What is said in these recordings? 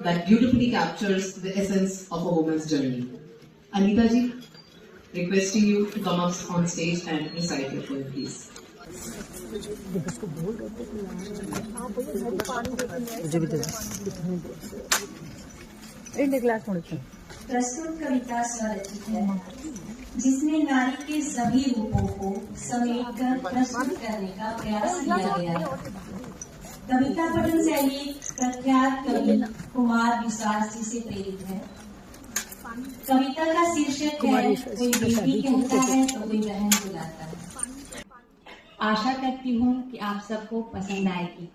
that beautifully captures the essence of a woman's journey. Anita ji, requesting you to come up on stage and recite your poem, please. प्रस्तुत कविता स्वरचित है, जिसमें नारी के सभी रूपों को समेटकर प्रस्तुत करने का प्रयास किया गया है। कविता पठन शैली प्रख्यात कवि कुमार विश्वास जी से प्रेरित है। कविता का शीर्षक है, कोई बेटी कहता है तो कोई बहन बुलाता है। आशा करती हूँ कि आप सबको पसंद आएगी,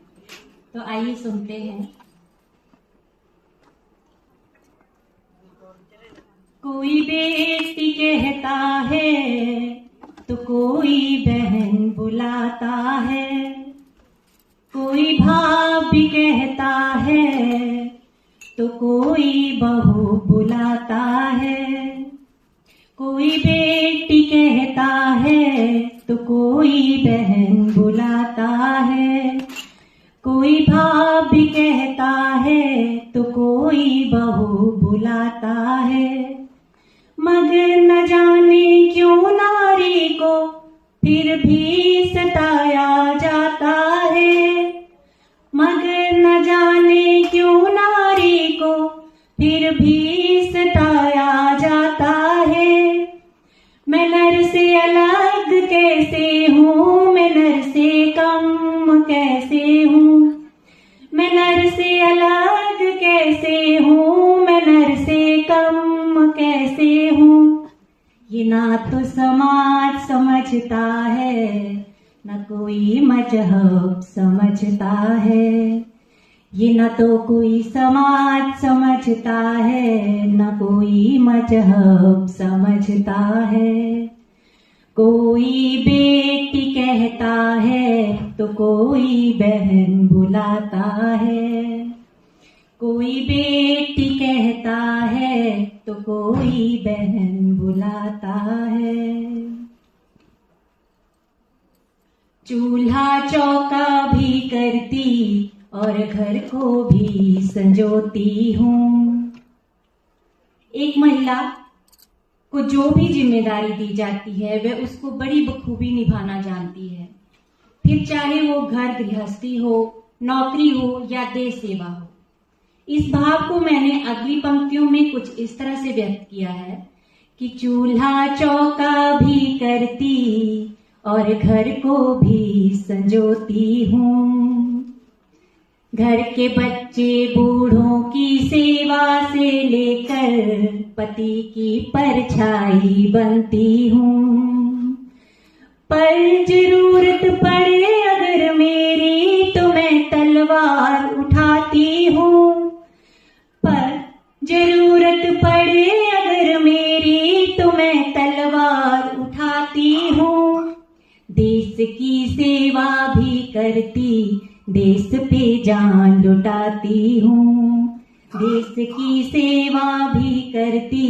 तो आइए सुनते हैं। कोई बेटी कहता है तो कोई बहन बुलाता है, कोई भाभी कहता है तो कोई बहू बुलाता है, कोई बेटी कहता है तो कोई बहन बुलाता है, कोई भाभी कहता है तो कोई बहू बुलाता है। मगर न जाने क्यों नारी को फिर भी सताया जाता है, मगर न जाने क्यों नारी को फिर भी सताया जाता है। मैं नर से अलग कैसे हूँ, मैं नर से कम कैसे हूँ, मैं नर से अलग कैसे हूँ, मैं नर से कम कैसे हूँ। ये ना तो समाज समझता है, न कोई मजहब समझता है, ये न तो कोई समाज समझता है, न कोई मजहब समझता है। कोई बेटी कहता है तो कोई बहन बुलाता है, कोई बेटी कहता है तो कोई बहन बुलाता है। चूल्हा चौका भी करती और घर को भी संजोती हूँ। एक महिला को जो भी जिम्मेदारी दी जाती है वह उसको बड़ी बखूबी निभाना जानती है, फिर चाहे वो घर गृहस्थी हो, नौकरी हो या देश सेवा हो। इस भाव को मैंने अगली पंक्तियों में कुछ इस तरह से व्यक्त किया है कि चूल्हा चौका भी करती और घर को भी संजोती हूँ, घर के बच्चे बूढ़ों की सेवा से लेकर पति की परछाई बनती हूँ। पर जरूरत पड़े अगर मेरी तो मैं तलवार उठाती हूँ, पर जरूरत पड़े अगर मेरी तो मैं तलवार उठाती हूँ। देश की सेवा भी करती, देश पे जान लुटाती हूँ, देश की सेवा भी करती,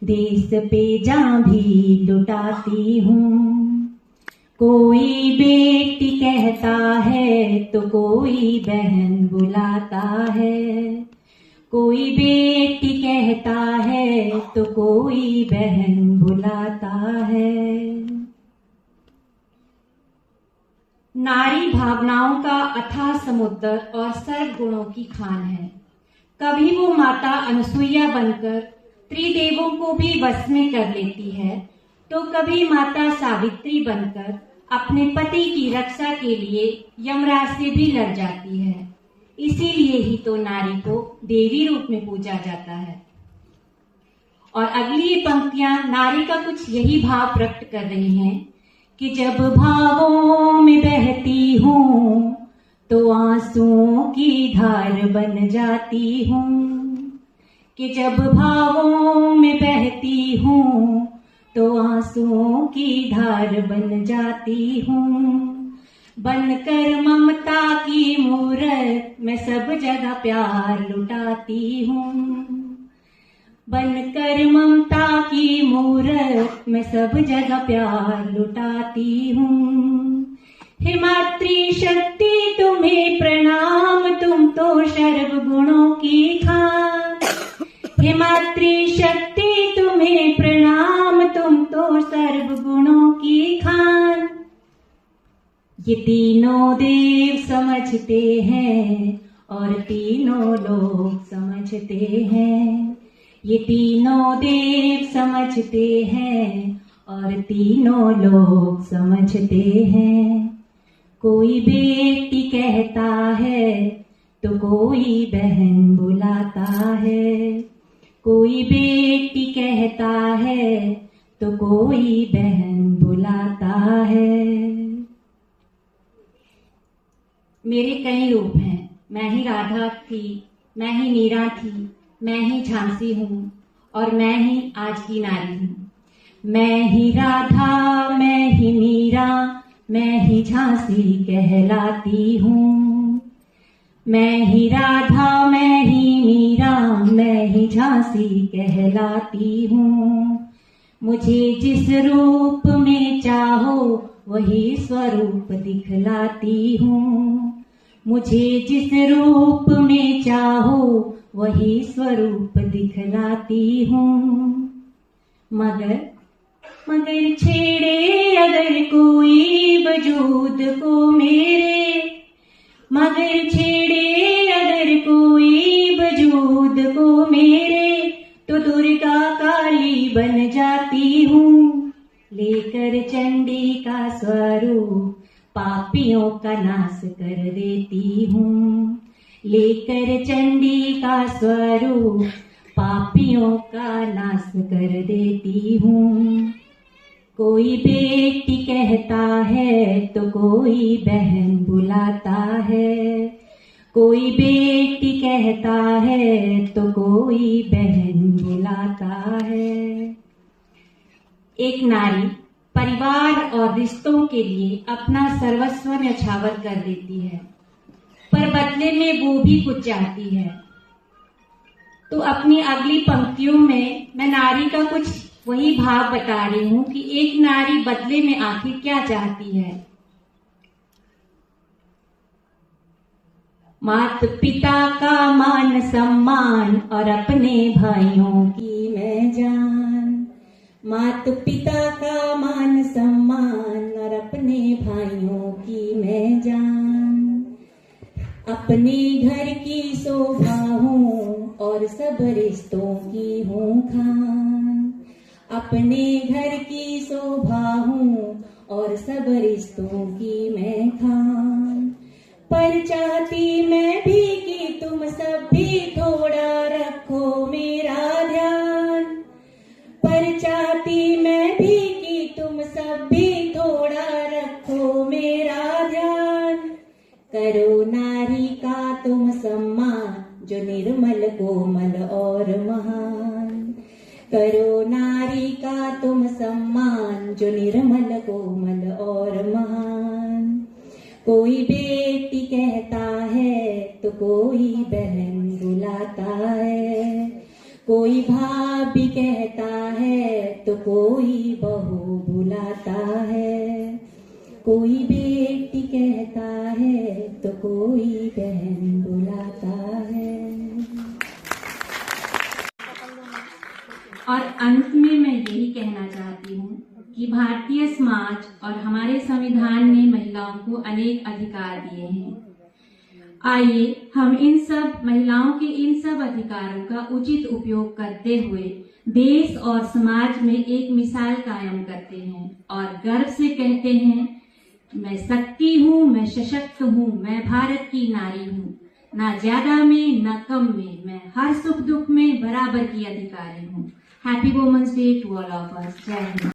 देश पे जान भी लुटाती हूँ। कोई बेटी कहता है तो कोई बहन बुलाता है, कोई बेटी कहता है तो कोई बहन बुलाता है। नारी भावनाओं का अथाह समुद्र और सर्व गुणों की खान है। कभी वो माता अनसुईया बनकर त्रिदेवों को भी वश में कर लेती है, तो कभी माता सावित्री बनकर अपने पति की रक्षा के लिए यमराज से भी लड़ जाती है। इसीलिए ही तो नारी को देवी रूप में पूजा जाता है। और अगली ये पंक्तियां नारी का कुछ यही भाव प्रकट कर रही हैं कि जब भावों में बहती हूँ तो आंसुओं की धार बन जाती हूँ, कि जब भावों में बहती हूँ तो आंसुओं की धार बन जाती हूँ। बनकर ममता की मूरत मैं सब जगह प्यार लुटाती हूँ, बनकर ममता की मूरत मैं सब जगह प्यार लुटाती हूँ। हे मातृ शक्ति तुम्हें प्रणाम, तुम तो सर्व गुणों की खान, मातृशक्ति तुम्हें प्रणाम, तुम तो सर्व गुणों की खान। ये तीनों देव समझते हैं और तीनों लोग समझते हैं। ये तीनों देव समझते हैं और तीनों लोग समझते हैं। कोई बेटी कहता है तो कोई बहन बुलाता है। कोई बेटी कहता है तो कोई बहन बुलाता है। मेरे कई रूप हैं। मैं ही राधा थी, मैं ही मीरा थी, मैं ही झांसी हूँ और मैं ही आज की नारी हूँ। मैं ही राधा, मैं ही मीरा, मैं ही झांसी कहलाती हूँ। मैं ही राधा, मैं ही मीरा, मैं ही झांसी कहलाती हूँ। मुझे जिस रूप में चाहो वही स्वरूप दिखलाती हूँ। मुझे जिस रूप में चाहो वही स्वरूप दिखलाती हूँ। मगर छेड़े अगर कोई वजूद को मेरे, मगर छेड़े अगर कोई वजूद को मेरे, तो दुर्गा काली बन जाती हूँ। लेकर चंडी का स्वरूप पापियों का नाश कर देती हूँ। लेकर चंडी का स्वरूप पापियों का नाश कर देती हूँ। कोई बेटी कहता है तो कोई बहन बुलाता है। कोई बेटी कहता है तो कोई बहन बुलाता है। एक नारी परिवार और रिश्तों के लिए अपना सर्वस्व न्यौछावर कर देती है, पर बदले में वो भी कुछ चाहती है। तो अपनी अगली पंक्तियों में मैं नारी का कुछ वही भाव बता रही हूँ कि एक नारी बदले में आखिर क्या चाहती है। माता पिता का मान सम्मान और अपने भाइयों की मैं जान। माता पिता का मान सम्मान और अपने भाइयों की मैं जान। अपने घर की शोभा हूँ और सब रिश्तों की हूँ खान। अपने घर की शोभा हूँ और सब रिश्तों की मैं खान। पर चाहती मैं भी कि तुम सब भी थोड़ा रखो मेरा ध्यान। पर चाहती मैं भी कि तुम सब भी थोड़ा रखो मेरा ध्यान। करो नारी का तुम सम्मान जो निर्मल कोमल और महान। करो नारी का तुम सम्मान जो निर्मल कोमल और महान। कोई बेटी कहता है तो कोई बहन बुलाता है। कोई भाभी कहता है तो कोई बहू बुलाता है। कोई बेटी कहता है तो कोई बहन बुलाता है। और अंत में मैं यही कहना चाहती हूँ कि भारतीय समाज और हमारे संविधान ने महिलाओं को अनेक अधिकार दिए हैं। आइए हम इन सब महिलाओं के इन सब अधिकारों का उचित उपयोग करते हुए देश और समाज में एक मिसाल कायम करते हैं और गर्व से कहते हैं, मैं शक्ति हूँ, मैं सशक्त हूँ, मैं भारत की नारी हूँ। ना ज्यादा में ना कम में, मैं हर सुख दुख में बराबर की अधिकारी हूँ। Happy women's day to all of us. जय हिंद।